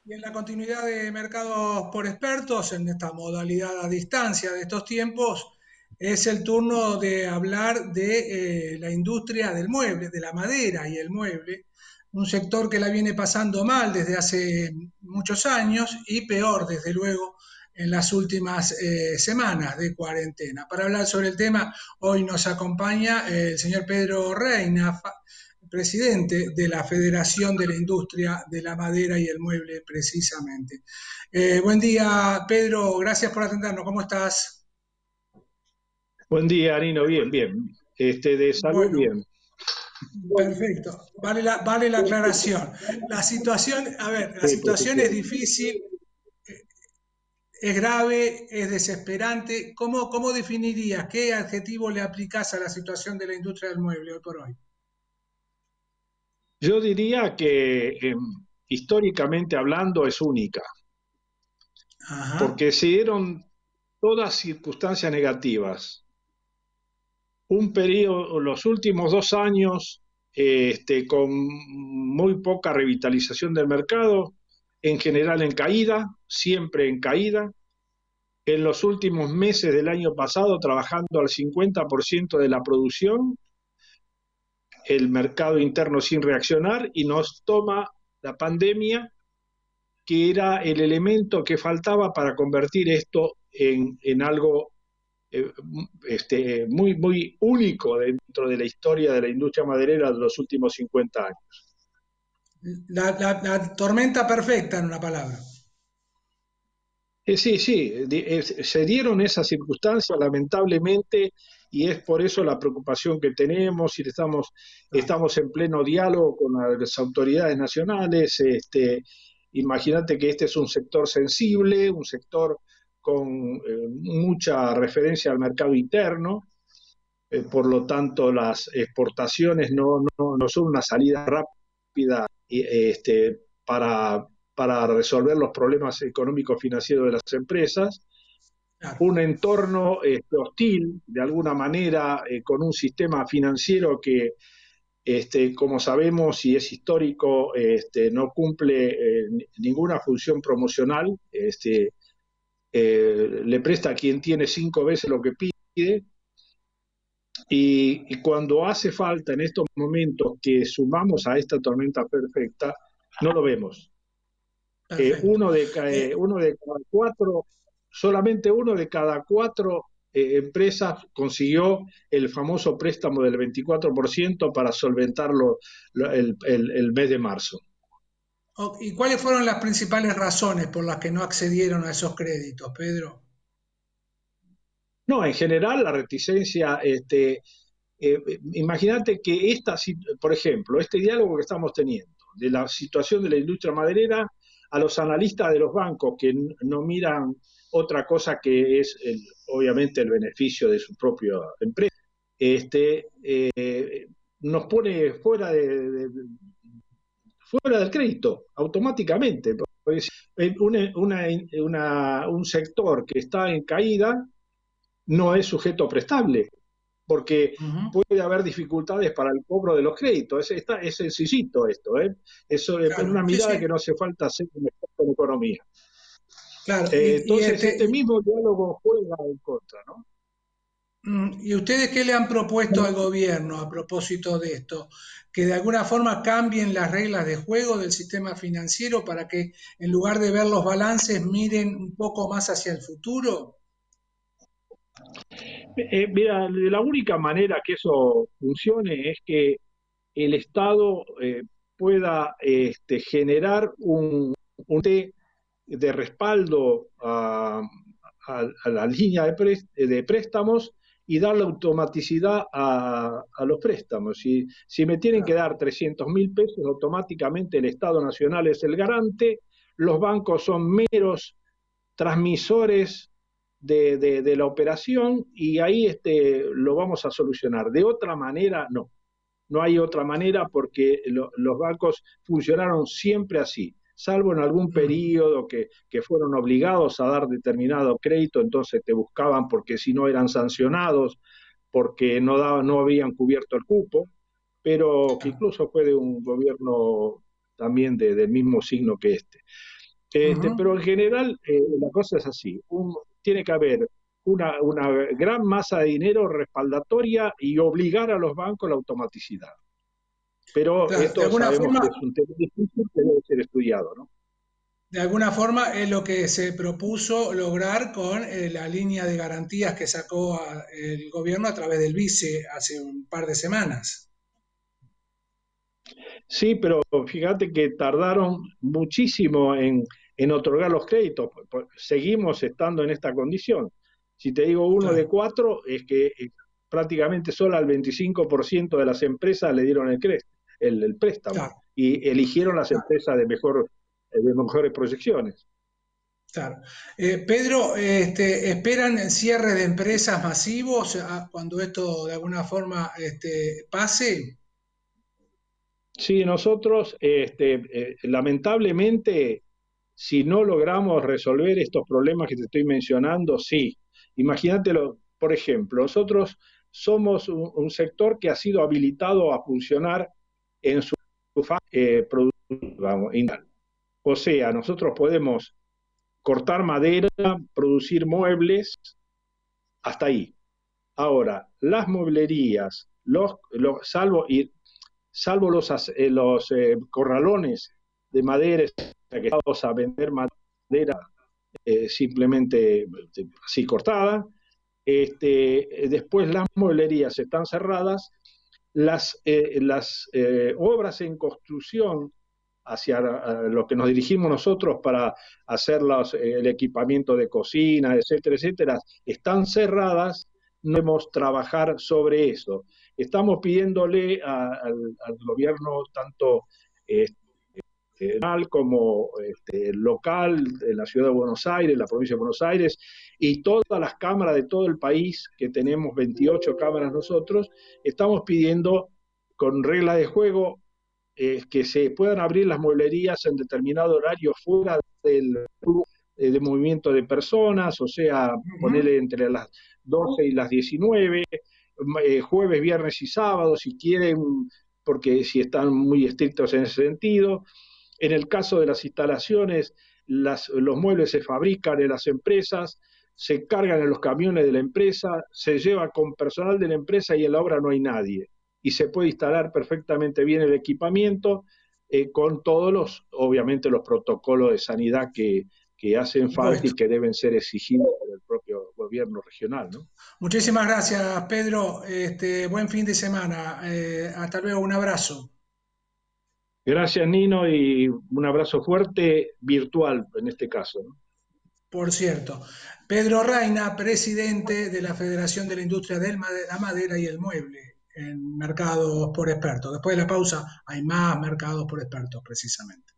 Y en la continuidad de Mercados por Expertos, en esta modalidad a distancia de estos tiempos, es el turno de hablar de la industria del mueble, de la madera y el mueble, un sector que la viene pasando mal desde hace muchos años y peor, desde luego, en las últimas semanas de cuarentena. Para hablar sobre el tema, hoy nos acompaña el señor Pedro Reina, presidente de la Federación de la Industria de la Madera y el Mueble, precisamente. Buen día, Pedro, gracias por atendernos. ¿Cómo estás? Buen día, Nino. Bien, bien. De salud, Bueno, bien. perfecto. Vale la aclaración. La situación, a ver, la Sí, por situación es supuesto. difícil, es grave, es desesperante. ¿Cómo definirías, qué adjetivo le aplicás a la situación de la industria del mueble hoy por hoy? Yo diría que históricamente hablando es única, Ajá, porque se dieron todas circunstancias negativas. Un periodo, los últimos 2 años, con muy poca revitalización del mercado, en general en caída, siempre en caída. En los últimos meses del año pasado, trabajando al 50% de la producción, el mercado interno sin reaccionar y nos toma la pandemia, que era el elemento que faltaba para convertir esto en algo eh, muy, muy único dentro de la historia de la industria maderera de los últimos 50 años. la tormenta perfecta en una palabra. Sí, sí, se dieron esas circunstancias lamentablemente y es por eso la preocupación que tenemos y Claro. estamos en pleno diálogo con las autoridades nacionales. Imagínate que este es un sector sensible, un sector con mucha referencia al mercado interno, por lo tanto las exportaciones no son una salida rápida para resolver los problemas económicos financieros de las empresas. Claro. Un entorno hostil, de alguna manera, con un sistema financiero que, como sabemos y es histórico, no cumple ninguna función promocional. Le presta a quien tiene 5 veces lo que pide. Y cuando hace falta en estos momentos que sumamos a esta tormenta perfecta, no lo vemos. Perfecto. Uno de cada cuatro, solamente uno de cada cuatro empresas consiguió el famoso préstamo del 24% para solventarlo el mes de marzo. ¿Y cuáles fueron las principales razones por las que no accedieron a esos créditos, Pedro? No, en general la reticencia, imagínate que por ejemplo, este diálogo que estamos teniendo de la situación de la industria maderera, a los analistas de los bancos que no miran otra cosa que es obviamente el beneficio de su propia empresa, nos pone fuera del crédito automáticamente. Pues, un sector que está en caída no es sujeto prestable, porque Ujú. puede haber dificultades para el cobro de los créditos. Es sencillito esto, ¿eh? Eso es Claro, una sí, mirada sí, que no hace falta hacer un experto en economía. claro. Entonces, este mismo diálogo juega en contra, ¿no? ¿Y ustedes qué le han propuesto al gobierno a propósito de esto? Que de alguna forma cambien las reglas de juego del sistema financiero para que en lugar de ver los balances miren un poco más hacia el futuro. Mira, la única manera que eso funcione es que el Estado pueda generar de respaldo a la línea de préstamos y darle automaticidad a los préstamos. Si me tienen que Claro, dar 300.000 pesos, automáticamente el Estado Nacional es el garante, los bancos son meros transmisores de la operación y ahí lo vamos a solucionar. De otra manera, no. No hay otra manera porque los bancos funcionaron siempre así, salvo en algún mm, periodo que fueron obligados a dar determinado crédito, entonces te buscaban porque si no eran sancionados, porque no habían cubierto el cupo, pero que claro, incluso fue de un gobierno también del mismo signo que este. Ujú. Pero en general la cosa es así. Tiene que haber una gran masa de dinero respaldatoria y obligar a los bancos a la automaticidad. Pero Claro, esto sabemos que es un tema difícil que debe ser estudiado, ¿no? de alguna forma es lo que se propuso lograr con la línea de garantías que sacó el gobierno a través del BICE hace un par de semanas. Sí, pero fíjate que tardaron muchísimo en otorgar los créditos. Seguimos estando en esta condición. Si te digo uno de Claro, cuatro, es que prácticamente solo al 25% de las empresas le dieron el préstamo claro, y eligieron las claro. empresas de mejores proyecciones. Claro. Pedro, ¿esperan cierre de empresas masivos cuando esto de alguna forma pase? Sí, nosotros, lamentablemente, si no logramos resolver estos problemas que te estoy mencionando, sí. Imagínatelo, por ejemplo, nosotros somos un sector que ha sido habilitado a funcionar en su fase productiva. O sea, nosotros podemos cortar madera, producir muebles, hasta ahí. Ahora, las mueblerías, salvo los corralones de madera que estamos a vender madera simplemente así cortada. Después las mueblerías están cerradas, las obras en construcción hacia lo que nos dirigimos nosotros para hacer el equipamiento de cocina, etcétera, etcétera, están cerradas, no podemos trabajar sobre eso. Estamos pidiéndole al gobierno tanto nacional como local en la ciudad de Buenos Aires, la provincia de Buenos Aires, y todas las cámaras de todo el país, que tenemos 28 cámaras nosotros, estamos pidiendo con regla de juego que se puedan abrir las mueblerías en determinado horario fuera del de movimiento de personas, o sea, Ujú. ponerle entre las 12 y las 19, jueves, viernes y sábado, si quieren, porque si están muy estrictos en ese sentido. En el caso de las instalaciones, los muebles se fabrican en las empresas, se cargan en los camiones de la empresa, se lleva con personal de la empresa y en la obra no hay nadie. Y se puede instalar perfectamente bien el equipamiento con todos obviamente, los protocolos de sanidad que Por hacen falta supuesto. y que deben ser exigidos por el propio gobierno regional, ¿no? Muchísimas gracias, Pedro. Buen fin de semana. Hasta luego, un abrazo. Gracias, Nino, y un abrazo fuerte virtual en este caso, ¿no? Por cierto, Pedro Reina, presidente de la Federación de la Industria de la Madera y el Mueble en Mercados por Expertos. Después de la pausa hay más Mercados por Expertos, precisamente.